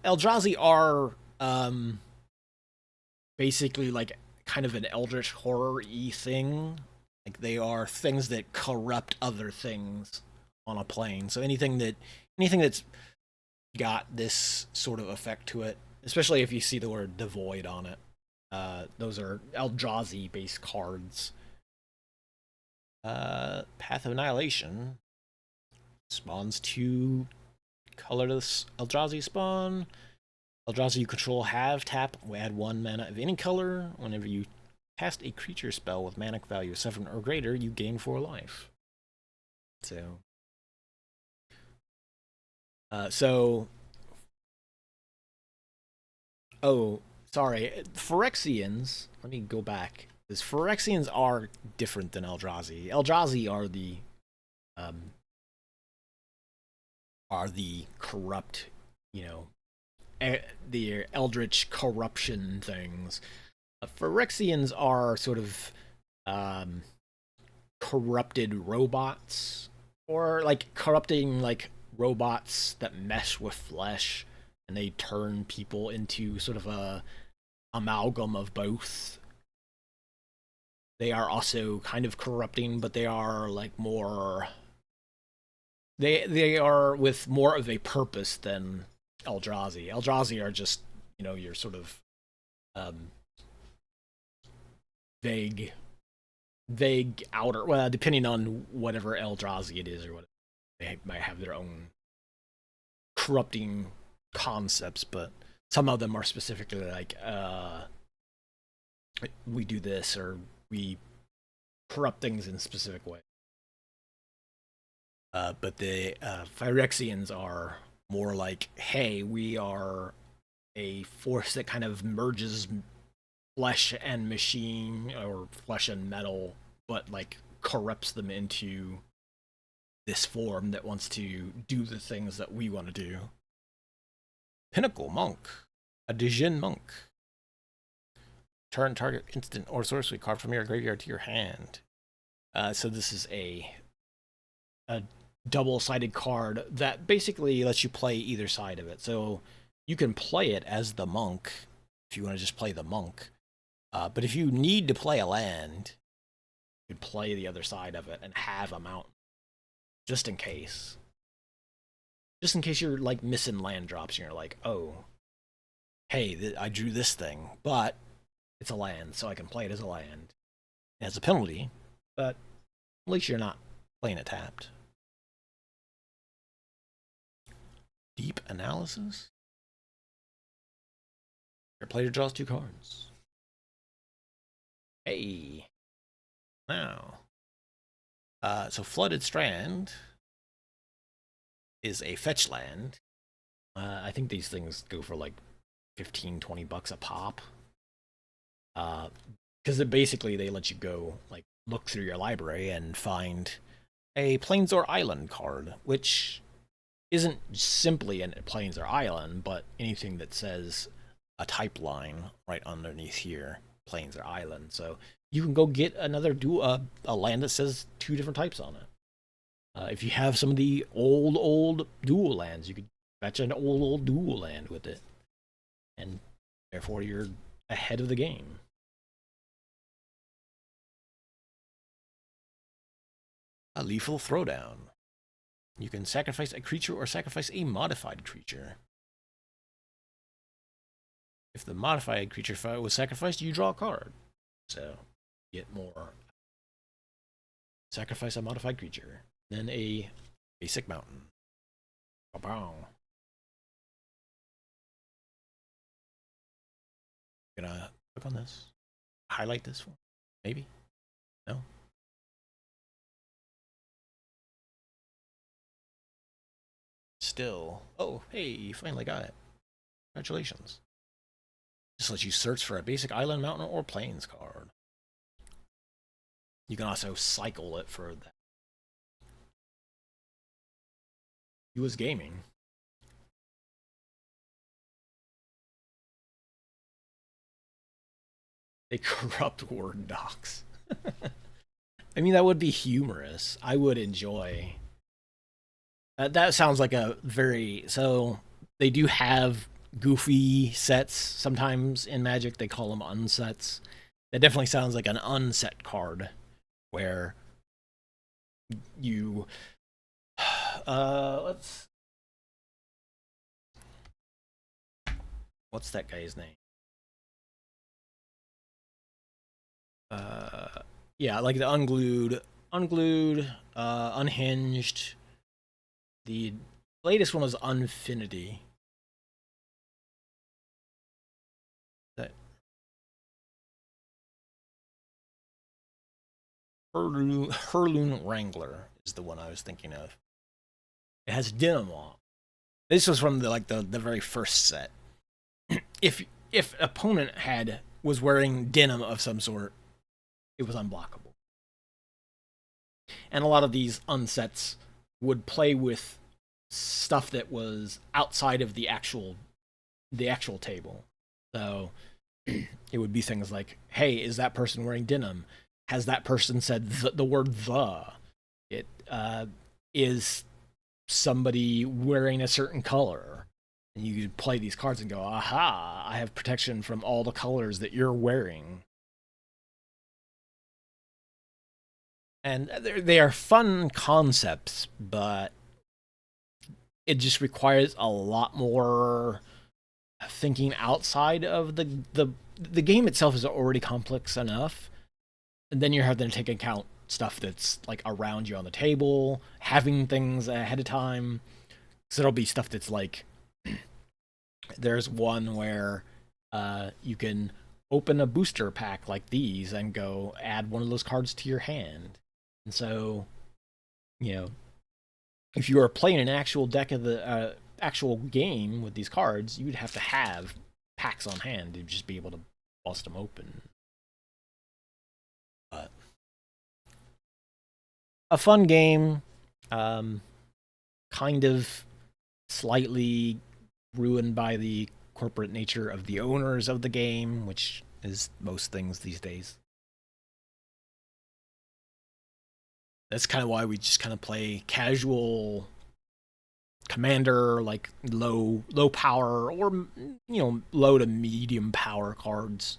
Eldrazi are basically like kind of an eldritch horror-y thing. Like they are things that corrupt other things on a plane. So anything that's got this sort of effect to it, especially if you see the word devoid on it. Those are Eldrazi based cards. Path of Annihilation spawns 2 colorless Eldrazi spawn. Eldrazi you control have tap, add 1 mana of any color. Whenever you cast a creature spell with mana value of 7 or greater, you gain 4 life. So, oh, sorry, Phyrexians. Let me go back. Because Phyrexians are different than Eldrazi. Eldrazi um, are the corrupt, you know, the eldritch corruption things. Phyrexians are sort of corrupted robots, or like corrupting like robots that mesh with flesh, and they turn people into sort of a amalgam of both. They are also kind of corrupting, but they are like more. They are with more of a purpose than Eldrazi. Eldrazi are just, your sort of um, vague outer. Well, depending on whatever Eldrazi it is or what, they might have their own corrupting concepts, but some of them are specifically like, we do this or we corrupt things in a specific way. But the Phyrexians are more like, hey, we are a force that kind of merges flesh and machine, or flesh and metal, but like corrupts them into this form that wants to do the things that we want to do. Pinnacle Monk. A Dijin Monk. Turn target instant or sorcery card from your graveyard to your hand. So this is a double-sided card that basically lets you play either side of it. So you can play it as the monk if you want to just play the monk. But if you need to play a land, you could play the other side of it and have a mountain. Just in case. Just in case you're like missing land drops and you're like, oh, hey, I drew this thing, but it's a land, so I can play it as a land. It has a penalty, but at least you're not playing it tapped. Deep Analysis. Your player draws 2 cards. Hey. Now. So Flooded Strand is a fetch land. I think these things go for like 15, 20 bucks a pop. Because basically they let you go, like, look through your library and find a Plains or Island card, which isn't simply a Plains or Island, but anything that says a type line right underneath here, Plains or Island. So you can go get another a land that says 2 different types on it. If you have some of the old dual lands, you could fetch an old dual land with it, and therefore you're ahead of the game. A Lethal Throwdown. You can sacrifice a creature or sacrifice a modified creature. If the modified creature was sacrificed, you draw a card. So, get more. Sacrifice a modified creature. Then a basic mountain. Ba-bow. Gonna click on this. Highlight this one. Maybe. No. Still. Oh, hey, you finally got it. Congratulations. Just let you search for a basic island, mountain, or plains card. You can also cycle it for that. He was gaming. They corrupt Word docs. I mean, that would be humorous. I would enjoy. That sounds like a very. So, they do have goofy sets sometimes in Magic. They call them unsets. That definitely sounds like an unset card where you. Let's. What's that guy's name? Uh, yeah, like the unglued, unhinged. The latest one was Unfinity. That Herloon Wrangler is the one I was thinking of. It has Dynamo. This was from the very first set. If opponent was wearing denim of some sort, it was unblockable. And a lot of these unsets would play with stuff that was outside of the actual table. So it would be things like, "Hey, is that person wearing denim? Has that person said the word the? It is somebody wearing a certain color?" And you could play these cards and go, "Aha! I have protection from all the colors that you're wearing." And they are fun concepts, but it just requires a lot more thinking outside of the game itself is already complex enough, and then you're having to take into account stuff that's like around you on the table, having things ahead of time. So there'll be stuff that's like there's one where you can open a booster pack like these and go add one of those cards to your hand. And so, you know, if you were playing an actual deck of the actual game with these cards, you would have to have packs on hand to just be able to bust them open. But a fun game, um, kind of slightly ruined by the corporate nature of the owners of the game, which is most things these days. That's kind of why we just kind of play casual commander, like low power or low to medium power cards.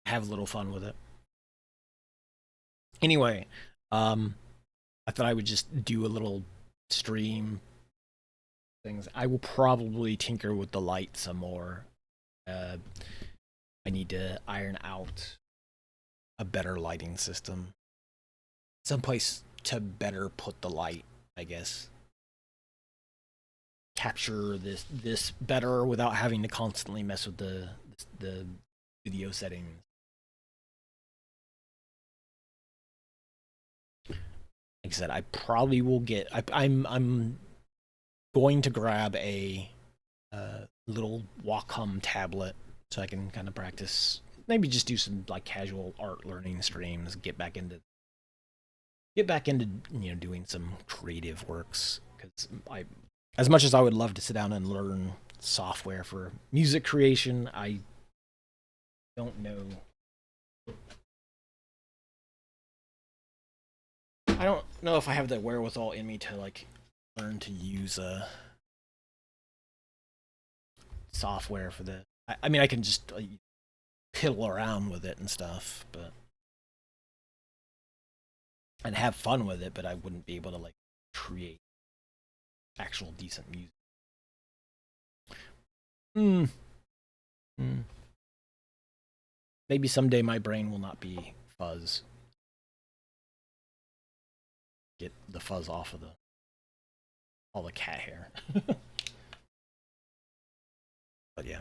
Have a little fun with it. Anyway, um, I thought I would just do a little stream things. I will probably tinker with the light some more. Uh, I need to iron out a better lighting system. Someplace to better put the light, I guess. Capture this better without having to constantly mess with the video settings. Like I said, I probably will get. I'm going to grab a little Wacom tablet so I can kind of practice. Maybe just do some like casual art learning streams. Get back into doing some creative works because I, as much as I would love to sit down and learn software for music creation, I don't know. I don't know if I have the wherewithal in me to like learn to use a software for the. I mean, I can just piddle around with it and stuff, but and have fun with it, but I wouldn't be able to like create actual decent music. Hmm. Hmm. Maybe someday my brain will not be fuzz. Get the fuzz off of the all the cat hair. But yeah.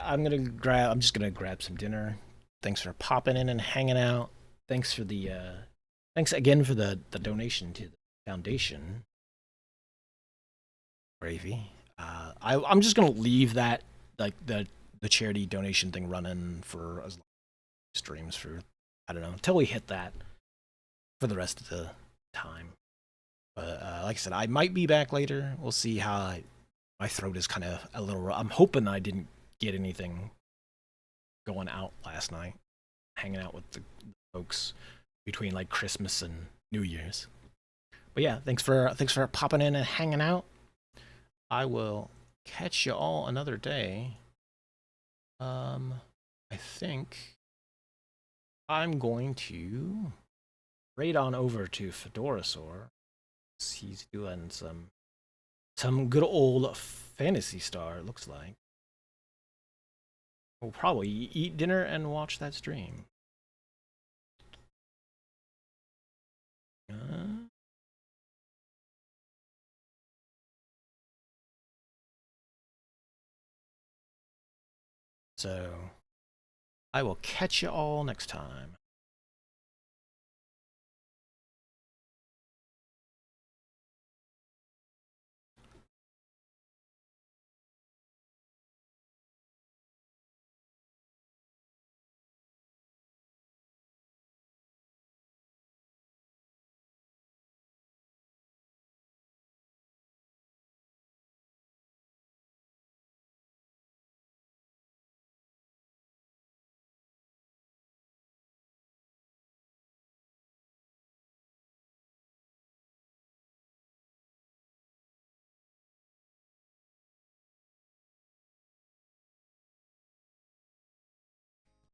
I'm just gonna grab some dinner. Thanks for popping in and hanging out. Thanks for the thanks again for the donation to the foundation, Gravy. I'm just gonna leave that like the charity donation thing running for as long as streams for I don't know until we hit that for the rest of the time. But like I said, I might be back later. We'll see how my throat is kind of a little. I'm hoping I didn't get anything going out last night, hanging out with the folks between like Christmas and New Year's. But yeah, thanks for popping in and hanging out. I will catch you all another day. I think I'm going to raid on over to Fedorasaur. He's doing some good old Fantasy Star. It looks like we'll probably eat dinner and watch that stream. So I will catch you all next time.